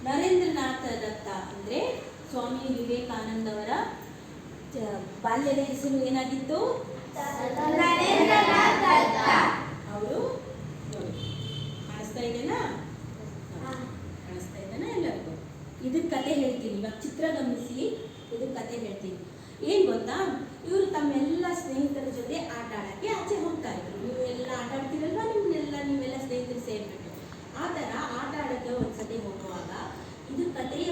ನರೇಂದ್ರನಾಥ ದತ್ತ ಅಂದರೆ ಸ್ವಾಮಿ ವಿವೇಕಾನಂದ ಅವರ ಬಾಲ್ಯದ ಹೆಸರು ಏನಾಗಿತ್ತು? ನರೇಂದ್ರನಾಥ ದತ್ತ. ಅವರು ಕಾಣಿಸ್ತಾ ಇದೆನಾ? ಕಾಣಿಸ್ತಾ ಇದೆನಾ ಎಲ್ಲರಿಗೂ? ಇದಕ್ಕೆ ಕತೆ ಹೇಳ್ತೀನಿ. ಇವಾಗ ಚಿತ್ರ ಗಮನಿಸಿ, ಇದಕ್ಕೆ ಕತೆ ಹೇಳ್ತೀನಿ. ಏನು ಗೊತ್ತಾ, ಇವರು ತಮ್ಮೆಲ್ಲ ಸ್ನೇಹಿತರ ಜೊತೆ ಆಟ ಆಡೋಕ್ಕೆ ಆಚೆ ಹೋಗ್ತಾ ಇದ್ರು. ನೀವು ಎಲ್ಲ ಆಟ ಆಡ್ತೀರಲ್ವಾ, ನೀವೆಲ್ಲ ಸ್ನೇಹಿತರು ಸೇರಿಬಿಟ್ಟು ಆ ಥರ ಆಟ ಆಡೋಕ್ಕೆ ಒಂದ್ಸತಿ ಹೋಗುವಾಗ ಇದು ಕಥೆಯ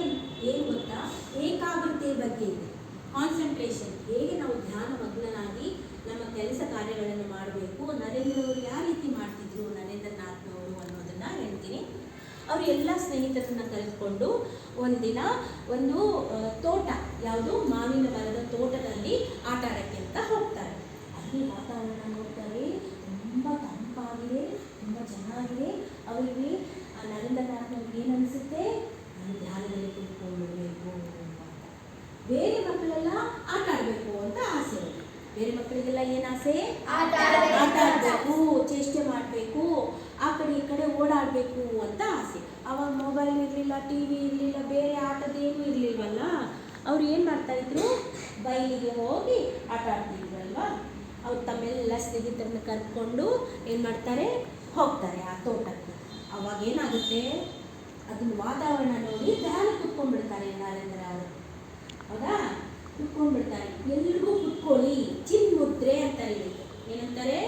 ಏನು ಗೊತ್ತಾ, ಏಕಾಗ್ರತೆ ಬಗ್ಗೆ ಇದೆ. ಕಾನ್ಸಂಟ್ರೇಷನ್, ಹೇಗೆ ನಾವು ಧ್ಯಾನ ಮಗ್ನನಾಗಿ ನಮ್ಮ ಕೆಲಸ ಕಾರ್ಯಗಳನ್ನು ಮಾಡಬೇಕು. ನರೇಂದ್ರ ಅವರು ಯಾವ ರೀತಿ ಮಾಡ್ತಿದ್ರು, ನರೇಂದ್ರನಾಥ್ನವರು ಅನ್ನೋದನ್ನು ಹೇಳ್ತೀನಿ. ಅವರು ಎಲ್ಲ ಸ್ನೇಹಿತರನ್ನ ಕರೆದುಕೊಂಡು ಒಂದಿನ ಒಂದು ತೋಟ, ಯಾವುದು ಮಾವಿನ ಮರದ ತೋಟದಲ್ಲಿ ಆಟ ಆಡೋಕ್ಕೆ ಅಂತ ಹೋಗ್ತಾರೆ. ಅಲ್ಲಿ ವಾತಾವರಣ ನೋಡ್ತಾರೆ, ತುಂಬ ತಂಪಾಗಿದೆ, ತುಂಬ ಚೆನ್ನಾಗಿದೆ. ಅವರಿಗೆ ನರೇಂದ್ರನಾಥ್ನವ್ರಿಗೆ ಏನು ಅನಿಸುತ್ತೆ, ನಾನು ಧ್ಯಾನದಲ್ಲಿ ಕುತ್ಕೊಂಡ್ಬಿಡ್ಬೇಕು ಅಂತ. ಬೇರೆ ಮಕ್ಕಳೆಲ್ಲ ಆಟ ಆಡಬೇಕು ಅಂತ ಆಸೆ. ಬೇರೆ ಮಕ್ಕಳಿಗೆಲ್ಲ ಏನು ಆಸೆ? ಆಟ ಆಡಬೇಕು, ಚೇಷ್ಟೆ ಮಾಡಬೇಕು, ಆ ಕಡೆ ಈ ಕಡೆ ಓಡಾಡಬೇಕು ಅಂತ ಆಸೆ. ಅವಾಗ ಮೊಬೈಲ್ ಇರಲಿಲ್ಲ, ಟಿ ವಿ ಇರಲಿಲ್ಲ, ಬೇರೆ ಆಟದೇನು ಇರಲಿಲ್ವಲ್ಲ. ಅವ್ರು ಏನು ಮಾಡ್ತಾಯಿದ್ರು, ಬಯಲಿಗೆ ಹೋಗಿ ಆಟ ಆಡ್ತಿದ್ರಲ್ವಾ. ಅವ್ರು ತಮ್ಮೆಲ್ಲ ಸ್ನೇಹಿತರನ್ನ ಕರ್ಕೊಂಡು ಏನು ಮಾಡ್ತಾರೆ, ಹೋಗ್ತಾರೆ ಆ ತೋಟಕ್ಕೆ. ಅವಾಗ ಏನಾಗುತ್ತೆ, ಅದನ್ನ ವಾತಾವರಣ ನೋಡಿ ಧ್ಯಾನ ಕುತ್ಕೊಂಡ್ಬಿಡ್ತಾರೆ ನರೇಂದ್ರ ಅವರು. ಹೌದಾ? ಕುತ್ಕೊಂಡ್ಬಿಡ್ತಾರೆ. ಎಲ್ರಿಗೂ ಕುತ್ಕೊಳ್ಳಿ, ಚಿನ್ಮುದ್ರೆ ಅಂತ ಇದೆ. ಏನಂತಾರೆ?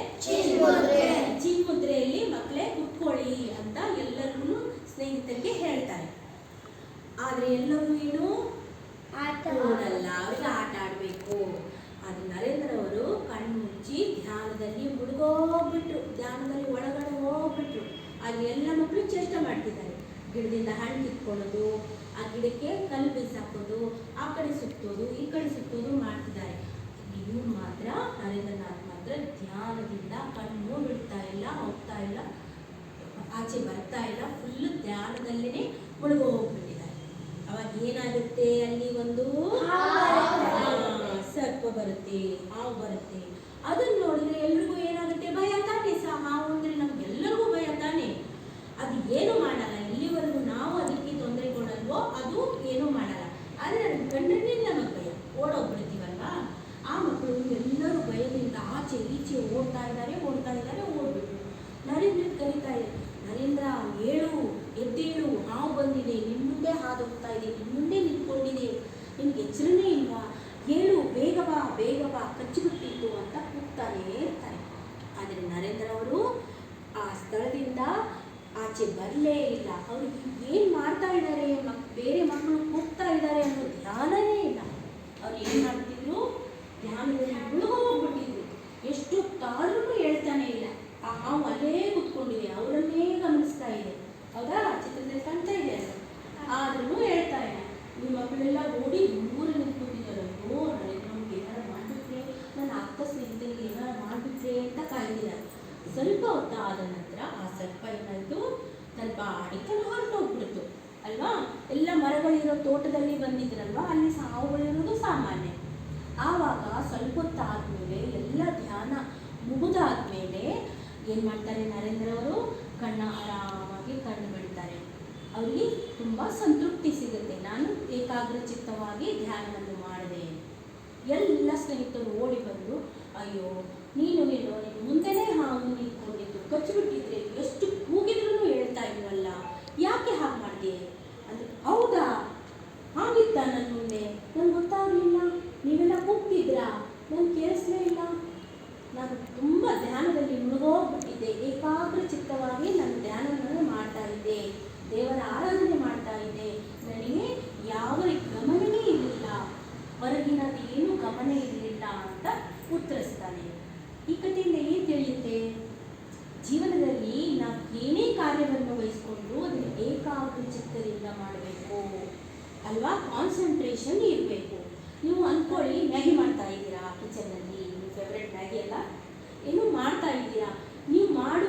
ಚಿನ್ಮುದ್ರೆಯಲ್ಲಿ ಮಕ್ಕಳೇ ಕುತ್ಕೊಳ್ಳಿ ಅಂತ ಎಲ್ಲರಿಗೂ ಸ್ನೇಹಿತರಿಗೆ ಹೇಳ್ತಾರೆ. ಆದರೆ ಎಲ್ಲರೂ ಏನು ನೋಡಲ್ಲ, ಅವ್ರಿಗೆ ಆಟ ಆಡಬೇಕು. ಆದರೆ ನರೇಂದ್ರ ಅವರು ಕಣ್ಣು ಮುಚ್ಚಿ ಧ್ಯಾನದಲ್ಲಿ ಮುಳುಗೋಗ್ಬಿಟ್ರು, ಧ್ಯಾನದಲ್ಲಿ ಒಳಗಡೆ ಹೋಗ್ಬಿಟ್ರು. ಅಲ್ಲಿ ಎಲ್ಲ ಮಕ್ಕಳು ಚೇಷ್ಟೆ ಮಾಡ್ತಿದ್ದಾರೆ. ಗಿಡದಿಂದ ಹಣ್ಣು ಕಿತ್ಕೊಳ್ಳೋದು, ಆ ಗಿಡಕ್ಕೆ ಕಲ್ಲು ಬೀಸಾಕೋದು, ಆ ಕಡೆ ಸುತ್ತೋದು, ಈ ಕಡೆ ಸುತ್ತೋದು ಮಾಡ್ತಿದ್ದಾರೆ. ಇವ್ರು ಮಾತ್ರ, ನರೇಂದ್ರನಾಥ್ ಮಾತ್ರ ಧ್ಯಾನದಿಂದ ಕಣ್ಣು ಬಿಡ್ತಾ ಇಲ್ಲ, ಹೋಗ್ತಾ ಇಲ್ಲ, ಆಚೆ ಬರ್ತಾ ಇಲ್ಲ, ಫುಲ್ ಧ್ಯಾನದಲ್ಲೇ ಮುಳುಗೋಗ್ಬಿಟ್ಟಿದ್ದಾರೆ. ಅವಾಗ ಏನಾಗುತ್ತೆ, ಅಲ್ಲಿ ಒಂದು ಸರ್ಪ ಬರುತ್ತೆ, ಹಾವು ಬರುತ್ತೆ. ಅದನ್ನ ನೋಡಿದ್ರೆ ಎಲ್ರಿಗೂ ಏನಾಗುತ್ತೆ, ಭಯ ತಾನೇ. ಹಾವು ಅಂದರೆ ನಮ್ಗೆಲ್ಲರಿಗೂ ಭಯ ತಾನೇ. ಅದು ಏನು ಮಾಡಲ್ಲ, ಇಲ್ಲಿವರೆಗೂ ನಾವು ಅದಕ್ಕೆ ತೊಂದರೆ ಕೊಡಲ್ವೋ ಅದು ಏನೂ ಮಾಡಲ್ಲ. ಆದರೆ ಅದನ್ನ ಕಂಡ್ರೆ ನಮಗೆ ಭಯ, ಓಡೋಗ್ಬಿಡ್ತೀವಲ್ವಾ. ಆ ಮಕ್ಕಳು ಎಲ್ಲರೂ ಭಯದಿಂದ ಆಚೆ ಈಚೆ ಓಡ್ತಾ ಇದ್ದಾರೆ, ಓಡ್ಬಿಟ್ರು. ನರೇಂದ್ರ ಕರೀತಾ ಇದೆ, ನರೇಂದ್ರ ಏಳು, ಎದ್ದೇಳು, ಹಾವು ಬಂದಿದೆ, ನಿಮ್ಮ ಮುಂದೆ ಹಾದು ಹೋಗ್ತಾ ಇದೆ, ನಿಮ್ಮ ಮುಂದೆ ನಿಂತ್ಕೊಂಡಿದೆ, ನಿಮ್ಗೆ ಎಚ್ಚರನೇ ಇಲ್ವಾ, ಏಳು, ಬೇಗ ಬಾ, ಕಚ್ಚಿಬಿಟ್ಟಿತ್ತು ಅಂತ ಕೂಗ್ತಾನೇ ಇರ್ತಾರೆ. ಆದರೆ ನರೇಂದ್ರ ಅವರು ಆ ಸ್ಥಳದಿಂದ ಆಚೆ ಬರಲೇ ಇಲ್ಲ. ಅವ್ರಿಗೆ ಏನು ಮಾಡ್ತಾ ಇದ್ದಾರೆ, ಬೇರೆ ಮಕ್ಕಳು ಕೂಗ್ತಾ ಇದ್ದಾರೆ ಅನ್ನೋ ಧ್ಯಾನನೇ ಇಲ್ಲ. ಅವ್ರು ಏನು ಮಾಡ್ತಿದ್ರು, ಧ್ಯಾನದಲ್ಲಿ ಮುಳುಗೋಗ್ಬಿಟ್ಟಿದ್ರು. ಎಷ್ಟು ತಾಳ್ರೂ ಹೇಳ್ತಾನೆ ಇಲ್ಲ. ಆ ಹಾವು ಅಲ್ಲೇ ಕೂತ್ಕೊಂಡಿದೆ, ಅವರನ್ನೇ ಗಮನಿಸ್ತಾ ಇದೆ. ಹೌದಾ? ಚಿತ್ರದಲ್ಲಿ ಕಾಣ್ತಾ ಇದೆ. ಆದ್ರೂ ಹೇಳ್ತಾ ಇಲ್ಲ. ಈ ಮಕ್ಕಳೆಲ್ಲ ಓಡಿ ಊರು ನಿಂತ್ಕೊಂಡಿದ್ದಾರಲ್ಲೋ, ನಮ್ಗೆ ಏನಾರು ಮಾಡಿಬಿಟ್ರೆ, ನನ್ನ ಅಕ್ಕ ಸ್ನೇಹಿತರಿಗೆ ಏನಾರು ಮಾಡಿಬಿಟ್ರೆ ಅಂತ ಕಾಯ್ದಿದ್ದಾರೆ. ಸ್ವಲ್ಪ ಹೊತ್ತಾದ ನಂತರ ಆ ಸರ್ಪ ಏನಾಯಿತು, ಸ್ವಲ್ಪ ಅಡಿಕೊಂಡು ಹೊರಟೋಗ್ಬಿಡ್ತು ಅಲ್ವಾ. ಎಲ್ಲ ಮರಗಳಿರೋ ತೋಟದಲ್ಲಿ ಬಂದಿದ್ರಲ್ವಾ, ಅಲ್ಲಿ ಹಾವುಗಳಿರೋದು ಸಾಮಾನ್ಯ. ಆವಾಗ ಸ್ವಲ್ಪ ಹೊತ್ತಾದ್ಮೇಲೆ ಎಲ್ಲ ಧ್ಯಾನ ಮುಗಿದಾದ್ಮೇಲೆ ಏನು ಮಾಡ್ತಾರೆ, ನರೇಂದ್ರ ಅವರು ಆರಾಮಾಗಿ ಕಣ್ಣು ಬಿಡ್ತಾರೆ. ಅವರಿಗೆ ತುಂಬ ಸಂತೃಪ್ತಿ ಸಿಗುತ್ತೆ, ನಾನು ಏಕಾಗ್ರಚಿತ್ತವಾಗಿ ಧ್ಯಾನವನ್ನು ಮಾಡಿದೆ. ಎಲ್ಲ ಸ್ನೇಹಿತರು ಓಡಿ ಬಂದು, ಅಯ್ಯೋ ನೀನು ಮುಂದೆನೇ ಹಾವು ನಿಂತ್ಕೊಂಡಿದ್ದು, ಕಚ್ಚಿಬಿಟ್ಟಿದ್ರೆ ಎಷ್ಟು ಕೂಗಿದ್ರೂ ಹೇಳ್ತಾ ಇಲ್ವಲ್ಲ, ಯಾಕೆ ಹಾಗೆ ಮಾಡಿದೆ ಅಂದರೆ, ಹೌದಾ ಹಾಗಿತ್ತ ನನ್ನ ಮುಂದೆ, ನನಗೆ ಗೊತ್ತಾಗಲಿಲ್ಲ, ನೀವೆಲ್ಲ ಕೂಗ್ತಿದ್ರಾ, ನನಗೆ ಕೇಳಿಸ್ಲೇ ಇಲ್ಲ, ನಾನು ತುಂಬ ಧ್ಯಾನದಲ್ಲಿ ಮುಳುಗೋಗ್ಬಿಟ್ಟಿದ್ದೆ, ಏಕಾಗ್ರಚಿತ್ತವಾಗಿ ನಾನು ಧ್ಯಾನವನ್ನು ಮಾಡ್ತಾ ಇದ್ದೆ, ದೇವರ ಆರಾಧನೆ ಮಾಡ್ತಾ ಇದ್ದೆ, ನನಗೆ ಯಾವ ಗಮನವೇ ಇರಲಿಲ್ಲ, ಹೊರಗಿನದು ಏನೂ ಗಮನ ಇರಲಿಲ್ಲ ಅಂತ ಉತ್ತರಿಸ್ತಾನೆ. ಈ ಕಥೆಯಿಂದ ಏನು ತಿಳಿಯುತ್ತೆ, ಜೀವನದಲ್ಲಿ ನಾವು ಏನೇ ಕಾರ್ಯವನ್ನು ವಹಿಸ್ಕೊಂಡು ಅದನ್ನು ಏಕಾಗ್ರಚಿತ್ತದಿಂದ ಮಾಡಬೇಕು ಅಲ್ವಾ. ಕಾನ್ಸಂಟ್ರೇಷನ್ ಇರಬೇಕು. ನೀವು ಅಂದ್ಕೊಳ್ಳಿ, ಮ್ಯಾಗಿ ಮಾಡ್ತಾ ಇದ್ದೀರಾ ಕಿಚನ್ನಲ್ಲಿ, ನಿಮ್ಮ ಫೇವ್ರೆಟ್ ಮ್ಯಾಗಿ ಎಲ್ಲ ಏನೋ ಮಾಡ್ತಾ ಇದ್ದೀರಾ, ನೀವು ಮಾಡು